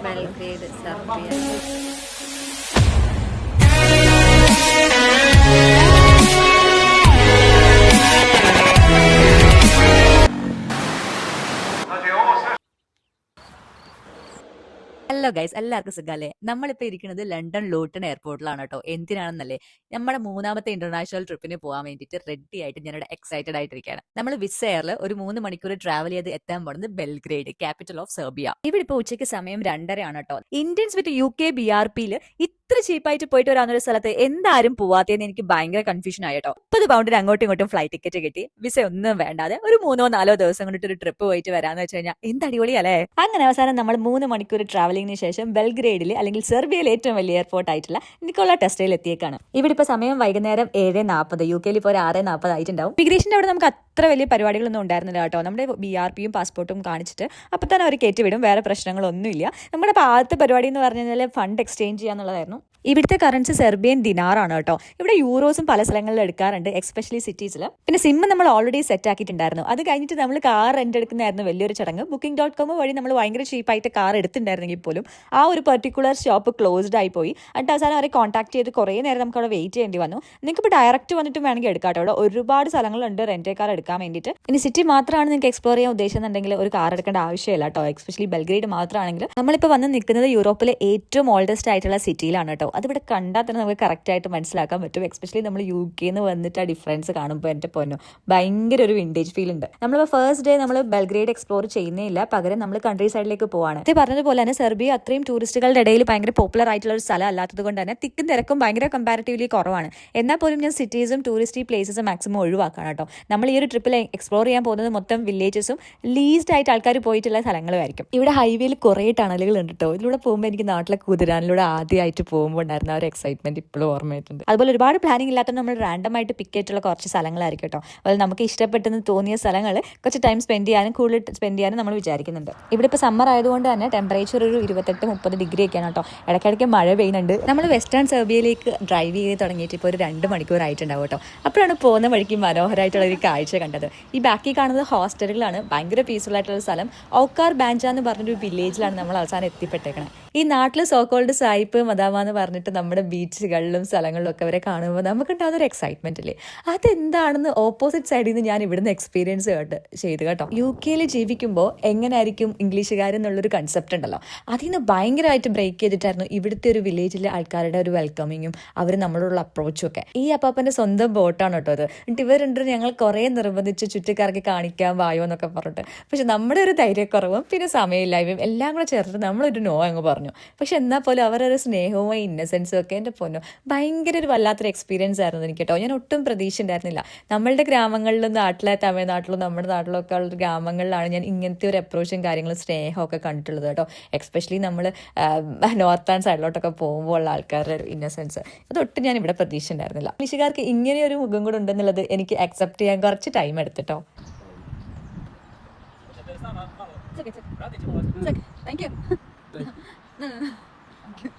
Belgrade, Serbia. Hello guys, എല്ലാവർക്കും സുഖമല്ലേ? നമ്മളിപ്പോൾ ഇരിക്കുന്നത് ലണ്ടൻ ലൂട്ടൺ എയർപോർട്ടിലാണ് കേട്ടോ. എന്തിനാണെന്നല്ലേ, നമ്മുടെ മൂന്നാമത്തെ ഇന്റർനാഷണൽ ട്രിപ്പിന് പോകാൻ വേണ്ടിയിട്ട് റെഡി ആയിട്ട് ഞാനിവിടെ എക്സൈറ്റഡ് ആയിട്ടിരിക്കുകയാണ്. നമ്മൾ വിസ് എയറിൽ ഒരു 3 മണിക്കൂർ ട്രാവൽ ചെയ്ത് എത്താൻ പോകുന്നത് ബെൽഗ്രേഡ്, ക്യാപിറ്റൽ ഓഫ് സെർബിയ. ഇവിടെ ഇപ്പോൾ ഉച്ചയ്ക്ക് സമയം 2:30 ആണ് കേട്ടോ. ഇന്ത്യൻസ് വിത്ത് UK BRPയിൽ ഇത്ര ചീപ്പായിട്ട് പോയിട്ട് വരാവുന്ന ഒരു സ്ഥലത്ത് എന്താരും പോവാത്തേന്ന് എനിക്ക് ഭയങ്കര കൺഫ്യൂഷൻ ആയി കേട്ടോ. 30 പൗണ്ടിന് അങ്ങോട്ടും ഇങ്ങോട്ടും ഫ്ലൈറ്റ് ടിക്കറ്റ് കിട്ടി, വിസ ഒന്നും വേണ്ടാതെ ഒരു 3-4 ദിവസം കൊണ്ടിട്ട് ഒരു ട്രിപ്പ് പോയിട്ട് വരാന്ന് വെച്ച് കഴിഞ്ഞാൽ എന്ത് അടിപൊളിയല്ലേ. അങ്ങനെ അവസാനം നമ്മൾ 3 മണിക്കൂർ ട്രാവലിംഗിന് ശേഷം ബെൽഗ്രേഡിൽ അല്ലെങ്കിൽ സെർബിയയിലെ ഏറ്റവും വലിയ എയർപോർട്ട് ആയിട്ടുള്ള നിക്കോള ടെസ്റ്റയിൽ എത്തിയേക്കാണ്. ഇവിടെ ഇപ്പോൾ സമയം വൈകുന്നേരം 7:40, UK ഇപ്പോൾ ഒരു 6:40 ആയിട്ടുണ്ടാവും. ഇമിഗ്രേഷൻ്റെ അവിടെ നമുക്ക് അത്ര വലിയ പരിപാടികളൊന്നും ഉണ്ടായിരുന്നില്ല കേട്ടോ. നമ്മുടെ BRPയും പാസ്പോർട്ടും കാണിച്ചിട്ട് അപ്പം തന്നെ അവർ കയറ്റിവിടും, വേറെ പ്രശ്നങ്ങളൊന്നുമില്ല. നമ്മുടെ ആദ്യത്തെ പരിപാടി എന്ന് പറഞ്ഞു കഴിഞ്ഞാൽ ഫണ്ട് എക്സ്ചേഞ്ച് ചെയ്യാന്നുള്ളതായിരുന്നു. ഇവിടുത്തെ കറൻസി സെർബിയൻ ദിനാറാണ് കേട്ടോ. ഇവിടെ യൂറോസും പല സ്ഥലങ്ങളിൽ എടുക്കാറുണ്ട്, എക്സ്പെഷ്യലി സിറ്റീസിൽ. പിന്നെ സിം നമ്മൾ ഓൾറെഡി സെറ്റ് ആക്കിയിട്ടുണ്ടായിരുന്നു. അത് കഴിഞ്ഞിട്ട് നമ്മൾ കാർ റെന്റ് എടുക്കുന്നതായിരുന്നു വലിയൊരു ചടങ്ങ്. Booking.com വഴി നമ്മൾ ഭയങ്കര ചീപ്പായിട്ട് കാർ എടുത്തിട്ടുണ്ടായിരുന്നെങ്കിൽ പോലും ആ ഒരു പെർട്ടിക്കുലർ ഷോപ്പ് ക്ലോസ്ഡ് ആയി പോയി. എന്നിട്ട് അവസാനം അവരെ കോൺടാക്ട് ചെയ്ത് കുറേ നേരം നമുക്ക് അവിടെ വെയിറ്റ് ചെയ്യേണ്ടി വന്നു. നിങ്ങൾക്ക് ഇപ്പോൾ ഡയറക്റ്റ് വന്നിട്ട് വേണമെങ്കിൽ എടുക്കാം കേട്ടോ. അവിടെ ഒരുപാട് സ്ഥലങ്ങളുണ്ട് റെന്റ് കാർ എടുക്കാൻ വേണ്ടിയിട്ട്. ഇനി സിറ്റി മാത്രമാണ് നിങ്ങൾക്ക് എക്സ്പ്ലോർ ചെയ്യാൻ ഉദ്ദേശിക്കുന്നുണ്ടെങ്കിൽ ഒരു കാർ എടുക്കേണ്ട ആവശ്യമില്ല കേട്ടോ. എക്സ്പെഷ്യലി ബെൽഗ്രേഡ് മാത്രമാണെങ്കിൽ. നമ്മളിപ്പോൾ വന്ന് നിൽക്കുന്നത് യൂറോപ്പിലെ ഏറ്റവും ഓൾഡസ്റ്റ് ആയിട്ടുള്ള സിറ്റിയിലാണ് കേട്ടോ. അതിവിടെ കണ്ടാൽ തന്നെ നമുക്ക് കറക്റ്റ് ആയിട്ട് മനസ്സിലാക്കാൻ പറ്റും. എക്സ്പെഷ്യലി നമ്മൾ UK വന്നിട്ട് ആ ഡിഫറൻസ് കാണുമ്പോൾ എൻ്റെ പൊന്നോ ഭയങ്കര ഒരു വിൻറ്റേജ് ഫീൽ ഉണ്ട്. നമ്മളിപ്പോൾ ഫസ്റ്റ് ഡേ നമ്മൾ ബെൽഗ്രേഡ് എക്സ്പ്ലോർ ചെയ്യുന്നേ ഇല്ല, പകരം നമ്മൾ കൺട്രി സൈഡിലേക്ക് പോവാണ്. ഇത് പറഞ്ഞതുപോലെ തന്നെ സെർബിയ അത്രയും ടൂറിസ്റ്റുകളുടെ ഇടയിൽ ഭയങ്കര പോപ്പുലർ ആയിട്ടുള്ള ഒരു സ്ഥലം അല്ലാത്തത് കൊണ്ട് തന്നെ തിക്കും തിരക്കും ഭയങ്കര കമ്പാരിറ്റീവ്ലി കുറവാണ്. എന്നാൽ പോലും ഞാൻ സിറ്റീസും ടൂറിസ്റ്റ് പ്ലേസസും മാക്സിമം ഒഴിവാക്കാണ് കേട്ടോ. നമ്മൾ ഈ ഒരു ട്രിപ്പിൽ എക്സ്പ്ലോർ ചെയ്യാൻ പോകുന്നത് മൊത്തം വില്ലേജസും ലീസ്റ്റ് ആയിട്ട് ആൾക്കാർ പോയിട്ടുള്ള സ്ഥലങ്ങളുമായിരിക്കും. ഇവിടെ ഹൈവേയിൽ കുറേ ടണലുകൾ ഉണ്ട് കേട്ടോ. ഇതിലൂടെ പോകുമ്പോൾ എനിക്ക് നാട്ടിലെ കുതിരാനിലൂടെ ആദ്യമായിട്ട് പോകുമ്പോൾ ഉണ്ടായിരുന്ന ഒരു എക്സൈറ്റ്മെന്റ് ഇപ്പോഴും ഓർമ്മയായിട്ടുണ്ട്. അതുപോലെ ഒരുപാട് പ്ലാനിങ് ഇല്ലാത്ത നമ്മൾ റാൻഡം ആയിട്ട് പിക്ക് ചെയ്തിട്ടുള്ള കുറച്ച് സ്ഥലങ്ങളായിരിക്കും കേട്ടോ. അതുപോലെ നമുക്ക് ഇഷ്ടപ്പെട്ടെന്ന് തോന്നിയ സ്ഥലങ്ങൾ കുറച്ച് ടൈം സ്പെൻഡ് ചെയ്യാനും കൂടുതൽ സ്പെൻഡ് ചെയ്യാനും നമ്മൾ വിചാരിക്കുന്നുണ്ട്. ഇവിടെ ഇപ്പോൾ സമ്മർ ആയതുകൊണ്ട് തന്നെ ടെമ്പറേച്ചർ ഒരു 28-30 ഡിഗ്രി ഒക്കെയാണ് കേട്ടോ. ഇടയ്ക്കിടയ്ക്ക് മഴ പെയ്യുന്നുണ്ട്. നമ്മൾ വെസ്റ്റേൺ സെർബിയയിലേക്ക് ഡ്രൈവ് ചെയ്ത് തുടങ്ങിയിട്ട് ഇപ്പോൾ ഒരു 2 മണിക്കൂർ ആയിട്ടുണ്ടാവും കേട്ടോ. അപ്പോഴാണ് പോകുന്ന വഴിക്ക് മനോഹരമായിട്ടുള്ള ഒരു കാഴ്ച കണ്ടത്. ഈ ബാക്കി കാണുന്നത് ഹോസ്റ്റലുകളാണ്. ഭയങ്കര പീസ്ഫുൾ ആയിട്ടുള്ള സ്ഥലം. ഔക്കാർ ബാഞ്ച എന്ന് പറഞ്ഞൊരു വില്ലേജിലാണ് നമ്മൾ അവസാനം എത്തിപ്പെട്ടേക്കണേ. ഈ നാട്ടിൽ സോക്കോൾഡ് സായിപ്പ് മദാമ എന്ന് പറഞ്ഞിട്ട് നമ്മുടെ ബീച്ചുകളിലും സ്ഥലങ്ങളിലും ഒക്കെ അവരെ കാണുമ്പോൾ നമുക്കുണ്ടാകുന്ന ഒരു എക്സൈറ്റ്മെന്റ് ഇല്ലേ, അതെന്താണെന്ന് ഓപ്പോസിറ്റ് സൈഡിൽ നിന്ന് ഞാൻ ഇവിടുന്ന് എക്സ്പീരിയൻസ് ചെയ്ത് കേട്ടോ. UK ജീവിക്കുമ്പോൾ എങ്ങനെയായിരിക്കും ഇംഗ്ലീഷുകാരെന്നുള്ളൊരു കൺസെപ്റ്റ് ഉണ്ടല്ലോ, അതിൽ നിന്ന് ഭയങ്കരമായിട്ട് ബ്രേക്ക് ചെയ്തിട്ടായിരുന്നു ഇവിടുത്തെ ഒരു വില്ലേജിലെ ആൾക്കാരുടെ ഒരു വെൽക്കമിങ്ങും അവർ നമ്മളോടുള്ള അപ്രോച്ചും ഒക്കെ. ഈ അപ്പാപ്പൻ്റെ സ്വന്തം ബോട്ടാണ് കേട്ടോ അത്. എന്നിട്ട് ഇവർ രണ്ടും ഞങ്ങൾ കുറേ നിർബന്ധിച്ച് ചുറ്റിക്കറക്കി കാണിക്കാൻ വായോ എന്നൊക്കെ പറഞ്ഞിട്ട്, പക്ഷെ നമ്മുടെ ഒരു ധൈര്യക്കുറവും പിന്നെ സമയമില്ലായ്മയും എല്ലാം കൂടെ ചേർത്തിട്ട് നമ്മളൊരു നോ അങ്ങ് പറഞ്ഞു. പക്ഷെ എന്നാൽ പോലും അവരൊരു സ്നേഹവും ഇന്നസെൻസും ഒക്കെ എൻ്റെ പൊന്നോ ഭയങ്കര ഒരു വല്ലാത്തൊരു എക്സ്പീരിയൻസ് ആയിരുന്നു എനിക്ക് കേട്ടോ. ഞാൻ ഒട്ടും പ്രതീക്ഷ ഉണ്ടായിരുന്നില്ല. നമ്മളുടെ ഗ്രാമങ്ങളിലും നാട്ടിലെ തമിഴ്നാട്ടിലും നമ്മുടെ നാട്ടിലൊക്കെ ഉള്ള ഗ്രാമങ്ങളിലാണ് ഞാൻ ഇങ്ങനത്തെ ഒരു അപ്രോച്ചും കാര്യങ്ങളും സ്നേഹമൊക്കെ കണ്ടിട്ടുള്ളത് കേട്ടോ. എക്സ്പെഷ്യലി നമ്മൾ നോർത്ത് സൈഡിലോട്ടൊക്കെ പോകുമ്പോൾ ഉള്ള ആൾക്കാരുടെ ഒരു ഇന്നസെൻസ് അതൊട്ടും ഞാൻ ഇവിടെ പ്രതീക്ഷ ഉണ്ടായിരുന്നില്ല. ഇംഗ്ലീഷുകാർക്ക് ഇങ്ങനെയൊരു മുഖം കൂടെ ഉണ്ടെന്നുള്ളത് എനിക്ക് അക്സെപ്റ്റ് ചെയ്യാൻ കുറച്ച് ടൈം എടുത്തിട്ടോ. Thank you.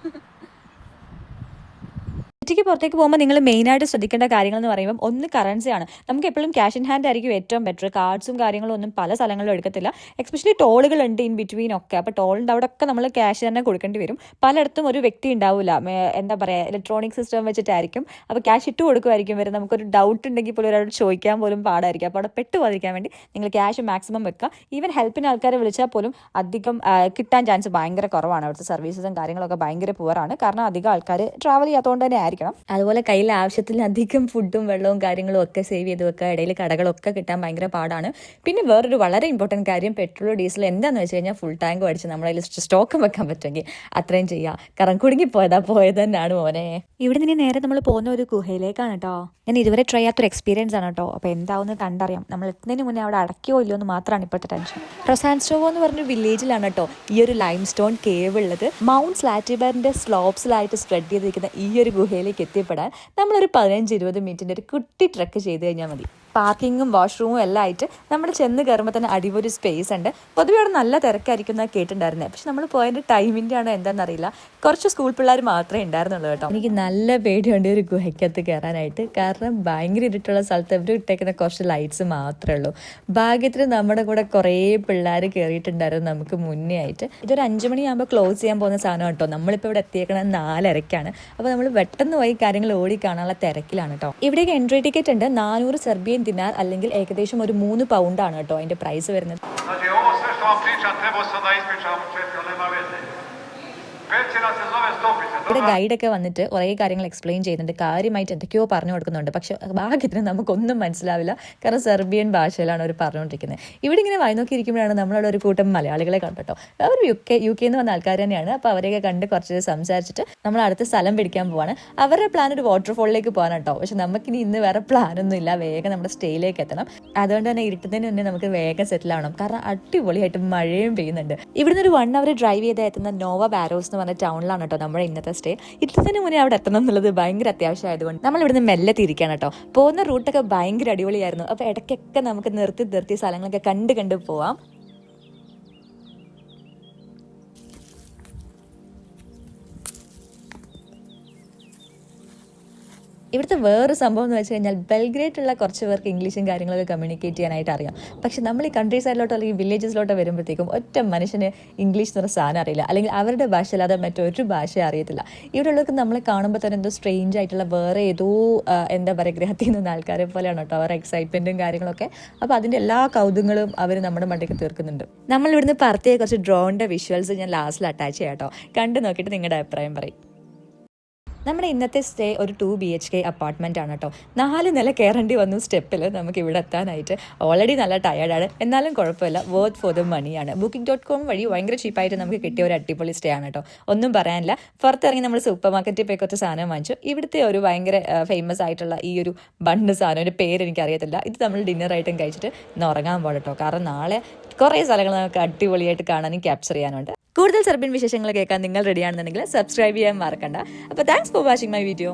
സിറ്റിക്ക് പുറത്തേക്ക് പോകുമ്പോൾ നിങ്ങൾ മെയിനായിട്ട് ശ്രദ്ധിക്കേണ്ട കാര്യങ്ങൾ എന്ന് പറയുമ്പോൾ ഒന്ന് കറൻസിയാണ്. നമുക്ക് എപ്പോഴും ക്യാഷ് ഇൻ ഹാൻഡ് ആയിരിക്കും ഏറ്റവും ബെറ്റർ. കാർഡ്സും കാര്യങ്ങളും ഒന്നും പല സ്ഥലങ്ങളിലും എടുക്കത്തില്ല. എക്സ്പെഷ്യലി ടോളുകളുണ്ട് ഇൻ ബിറ്റ്വീൻ ഒക്കെ. അപ്പോൾ ടോളിൻ്റെ അവിടെ ഒക്കെ നമ്മൾ ക്യാഷ് തന്നെ കൊടുക്കേണ്ടി വരും. പലയിടത്തും ഒരു വ്യക്തി ഉണ്ടാവില്ല, എന്താ പറയുക, ഇലക്ട്രോണിക് സിസ്റ്റം വെച്ചിട്ടായിരിക്കും. അപ്പോൾ ക്യാഷ് ഇട്ട് കൊടുക്കുമായിരിക്കും വരും. നമുക്കൊരു ഡൗട്ട് ഉണ്ടെങ്കിൽ പോലും ഒരാൾ ചോദിക്കാൻ പോലും പാടായിരിക്കും. അപ്പോൾ അവിടെ പെട്ടുപോകാതിരിക്കാൻ വേണ്ടി നിങ്ങൾ ക്യാഷ് മാക്സിമം വെക്കുക. ഈവൻ ഹെൽപ്പിന് ആൾക്കാരെ വിളിച്ചാൽ പോലും അധികം കിട്ടാൻ ചാൻസ് ഭയങ്കര കുറവാണ്. അവിടുത്തെ സർവീസസും കാര്യങ്ങളൊക്കെ ഭയങ്കര പുവറാണ്. കാരണം അധികം ആൾക്കാർ ട്രാവൽ ചെയ്യാത്തതുകൊണ്ട് തന്നെ ആയിരിക്കും. അതുപോലെ കയ്യിൽ ആവശ്യത്തിലധികം ഫുഡും വെള്ളവും കാര്യങ്ങളും ഒക്കെ സേവ് ചെയ്ത് വെക്കുക. ഇടയിൽ കടകളൊക്കെ കിട്ടാൻ ഭയങ്കര പാടാണ്. പിന്നെ വേറൊരു വളരെ ഇമ്പോർട്ടൻറ്റ് കാര്യം, പെട്രോൾ ഡീസൽ എന്താണെന്ന് വെച്ച് കഴിഞ്ഞാൽ ഫുൾ ടാങ്ക് അടിച്ച് നമ്മളതിൽ സ്റ്റോക്കും വെക്കാൻ പറ്റുമെങ്കിൽ അത്രയും ചെയ്യുക. കാരണം കുടുങ്ങി പോയത് തന്നെയാണ് മോനെ. ഇവിടെ നിന്ന് നേരെ നമ്മൾ പോകുന്ന ഒരു ഗുഹയിലേക്കാണ് കേട്ടോ. ഞാൻ ഇതുവരെ ട്രൈ ചെയ്യാത്തൊരു എക്സ്പീരിയൻസ് ആണ് കേട്ടോ. അപ്പോൾ എന്താവുന്ന കണ്ടറിയാം. നമ്മൾ എത്തുന്നതിന് മുന്നേ അവിടെ അടയ്ക്കോ ഇല്ലയോ എന്ന് മാത്രമാണ് ഇപ്പോഴത്തെ ടെൻഷൻ. റൊസാൻസ്റ്റോവോ എന്ന് പറഞ്ഞ വില്ലേജിലാണ് കേട്ടോ ഈ ഒരു ലൈം സ്റ്റോൺ കേവ് ഉള്ളത്. മൗണ്ട് സ്ലാറ്റിബറിന്റെ സ്ലോപ്സിലായിട്ട് സ്പ്രെഡ് ചെയ്തിരിക്കുന്ന ഈ ഒരു ഗുഹയിലേക്ക് എത്തിപ്പെടാൻ നമ്മളൊരു 15-20 മിനിറ്റിൻ്റെ ഒരു കുട്ടി ട്രക്ക് ചെയ്ത് കഴിഞ്ഞാൽ മതി. പാർക്കിങ്ങും വാഷ്റൂമും എല്ലാം ആയിട്ട് നമ്മൾ ചെന്ന് കയറുമ്പോൾ തന്നെ അടിപൊളി സ്പേസ് ഉണ്ട്. പൊതുവെ അവിടെ നല്ല തിരക്കായിരിക്കും എന്നാണ് കേട്ടിട്ടുണ്ടായിരുന്നത്. പക്ഷെ നമ്മൾ പോയതിൻ്റെ ടൈമിൻ്റെ ആണോ എന്താണെന്നറിയില്ല, കുറച്ച് സ്കൂൾ പിള്ളേർ മാത്രമേ ഉണ്ടായിരുന്നുള്ളൂ കേട്ടോ. എനിക്ക് നല്ല പേടിയുണ്ട് ഒരു ഗുഹയ്ക്കകത്ത് കയറാനായിട്ട്. കാരണം ഭയങ്കര ഇരുട്ടുള്ള സ്ഥലത്ത് ഇവർ ഇട്ടേക്കുന്ന കുറച്ച് ലൈറ്റ്സ് മാത്രമേ ഉള്ളൂ. ഭാഗ്യത്തിന് നമ്മുടെ കൂടെ കുറേ പിള്ളേർ കയറിയിട്ടുണ്ടായിരുന്നു നമുക്ക് മുന്നേ ആയിട്ട്. ഇതൊരു 5 മണിയാകുമ്പോൾ ക്ലോസ് ചെയ്യാൻ പോകുന്ന സാധനം കേട്ടോ. നമ്മളിപ്പോൾ ഇവിടെ എത്തിയേക്കണത് 4:30-ക്കാണ്. അപ്പോൾ നമ്മൾ പെട്ടെന്ന് പോയി കാര്യങ്ങൾ ഓടി കാണാനുള്ള തിരക്കിലാണ് കേട്ടോ. ഇവിടേക്ക് എൻട്രി ടിക്കറ്റ് ഉണ്ട് 400 സെർബിയൻ ദിനാർ, അല്ലെങ്കിൽ ഏകദേശം ഒരു 3 പൗണ്ടാണ് കേട്ടോ അതിൻ്റെ പ്രൈസ് വരുന്നത്. ഇവിടെ ഗൈഡൊക്കെ വന്നിട്ട് കുറേ കാര്യങ്ങൾ എക്സ്പ്ലെയിൻ ചെയ്യുന്നുണ്ട്, കാര്യമായിട്ട് എന്തൊക്കെയോ പറഞ്ഞു കൊടുക്കുന്നുണ്ട്. പക്ഷെ ഭാഗ്യത്തിന് നമുക്കൊന്നും മനസ്സിലാവില്ല, കാരണം സെർബിയൻ ഭാഷയിലാണ് അവർ പറഞ്ഞുകൊണ്ടിരിക്കുന്നത്. ഇവിടെ ഇങ്ങനെ വായി നോക്കിയിരിക്കുമ്പോഴാണ് നമ്മളവിടെ ഒരു കൂട്ടം മലയാളികളെ കണ്ടോ. അവർ യു കെന്ന് വന്ന ആൾക്കാർ തന്നെയാണ്. അപ്പോൾ അവരെയൊക്കെ കണ്ട് കുറച്ച് സംസാരിച്ചിട്ട് നമ്മൾ അടുത്ത സ്ഥലം പിടിക്കാൻ പോവാണ്. അവരുടെ പ്ലാൻ ഒരു വാട്ടർഫോളിലേക്ക് പോകാൻ കേട്ടോ. പക്ഷെ നമുക്കിനി ഇന്ന് വേറെ പ്ലാനൊന്നും ഇല്ല, വേഗം നമ്മുടെ സ്റ്റേയിലേക്ക് എത്തണം. അതുകൊണ്ട് തന്നെ ഇരുട്ടുന്നതിന് മുന്നേ നമുക്ക് വേഗം സെറ്റിൽ ആവണം, കാരണം അടിപൊളിയായിട്ട് മഴയും പെയ്യുന്നുണ്ട്. ഇവിടുന്ന് ഒരു 1 അവർ ഡ്രൈവ് ചെയ്ത് എത്തുന്ന നോവ ബാരോസ് എന്ന് പറഞ്ഞ ടൗണിലാണ് കേട്ടോ നമ്മുടെ ഇന്നത്തെ സ്റ്റേ. ഇരുട്ടത്തിന് മുന്നേ അവിടെ എത്തണം എന്നുള്ളത് ഭയങ്കര അത്യാവശ്യമായതുകൊണ്ട് നമ്മൾ ഇവിടുന്ന് മെല്ലെ തിരിക്കണം കേട്ടോ. പോകുന്ന റൂട്ടൊക്കെ ഭയങ്കര അടിപൊളിയായിരുന്നു. അപ്പോൾ ഇടയ്ക്കൊക്കെ നമുക്ക് നിർത്തി സ്ഥലങ്ങളൊക്കെ കണ്ട് പോവാം. ഇവിടുത്തെ വേറൊരു സംഭവം എന്ന് വെച്ച് കഴിഞ്ഞാൽ ബെൽഗ്രേഡിലുള്ള കുറച്ച് പേർക്ക് ഇംഗ്ലീഷും കാര്യങ്ങളൊക്കെ കമ്മ്യൂണിക്കേറ്റ് ചെയ്യാനായിട്ട് അറിയാം. പക്ഷെ നമ്മൾ ഈ കൺട്രി സൈഡിലോട്ടോ അല്ലെങ്കിൽ വില്ലേജസിലോട്ടോ വരുമ്പോഴത്തേക്കും ഒറ്റ മനുഷ്യന് ഇംഗ്ലീഷ് എന്നൊരു സാധനം അറിയില്ല, അല്ലെങ്കിൽ അവരുടെ ഭാഷ അല്ലാതെ മറ്റൊരു ഭാഷ അറിയത്തില്ല. ഇവിടെ ഉള്ളവർക്ക് നമ്മളെ കാണുമ്പോൾ തന്നെ എന്തോ സ്ട്രേഞ്ച് ആയിട്ടുള്ള വേറെ ഏതോ എന്താ പറയുക ഗ്രഹത്തിൽ നിന്ന ആൾക്കാരെ പോലെയാണ് കേട്ടോ അവരുടെ എക്സൈറ്റ്മെൻറ്റും കാര്യങ്ങളൊക്കെ. അപ്പോൾ അതിൻ്റെ എല്ലാ കൗതുകങ്ങളും അവർ നമ്മുടെ മണ്ടയ്ക്ക് തീർക്കുന്നുണ്ട്. നമ്മൾ ഇവിടുന്ന് പറത്തിയ കുറച്ച് ഡ്രോണിൻ്റെ വിഷ്വൽസ് ഞാൻ ലാസ്റ്റിൽ അറ്റാച്ച് ചെയ്യാം കേട്ടോ. കണ്ടു നോക്കിയിട്ട് നിങ്ങളുടെ അഭിപ്രായം പറയും. നമ്മുടെ ഇന്നത്തെ സ്റ്റേ ഒരു 2 BHK അപ്പാർട്ട്മെൻ്റ് ആണ് കേട്ടോ. 4 നില കയറേണ്ടി വന്നു സ്റ്റെപ്പിൽ നമുക്ക് ഇവിടെ എത്താനായിട്ട്. ഓൾറെഡി നല്ല ടയർഡാണ്, എന്നാലും കുഴപ്പമില്ല, വർത്ത് ഫോർ ദ മണിയാണ്. booking.com വഴി ഭയങ്കര ചീപ്പായിട്ട് നമുക്ക് കിട്ടിയ ഒരു അടിപൊളി സ്റ്റേ ആണ് കേട്ടോ. ഒന്നും പറയാനില്ല. പുറത്തിറങ്ങി നമ്മൾ സൂപ്പർ മാർക്കറ്റിൽ പോയി കുറച്ച് സാധനം വാങ്ങിച്ചു. ഇവിടുത്തെ ഒരു ഭയങ്കര ഫേമസ് ആയിട്ടുള്ള ഈ ഒരു ബണ്ണ് സാധനം, ഒരു പേര് എനിക്കറിയത്തില്ല. ഇത് നമ്മൾ ഡിന്നറായിട്ടും കഴിച്ചിട്ട് ഇന്ന് ഉറങ്ങാൻ പോകണം കേട്ടോ. കാരണം നാളെ കുറേ സ്ഥലങ്ങൾ നമുക്ക് അടിപൊളിയായിട്ട് കാണാനും ക്യാപ്ചർ ചെയ്യാനുണ്ട്. കൂടുതൽ സെർബിയൻ വിശേഷങ്ങൾ കേൾക്കാൻ നിങ്ങൾ റെഡിയാണെന്നുണ്ടെങ്കിൽ സബ്സ്ക്രൈബ് ചെയ്യാൻ മറക്കണ്ട. അപ്പോൾ thanks for watching my video.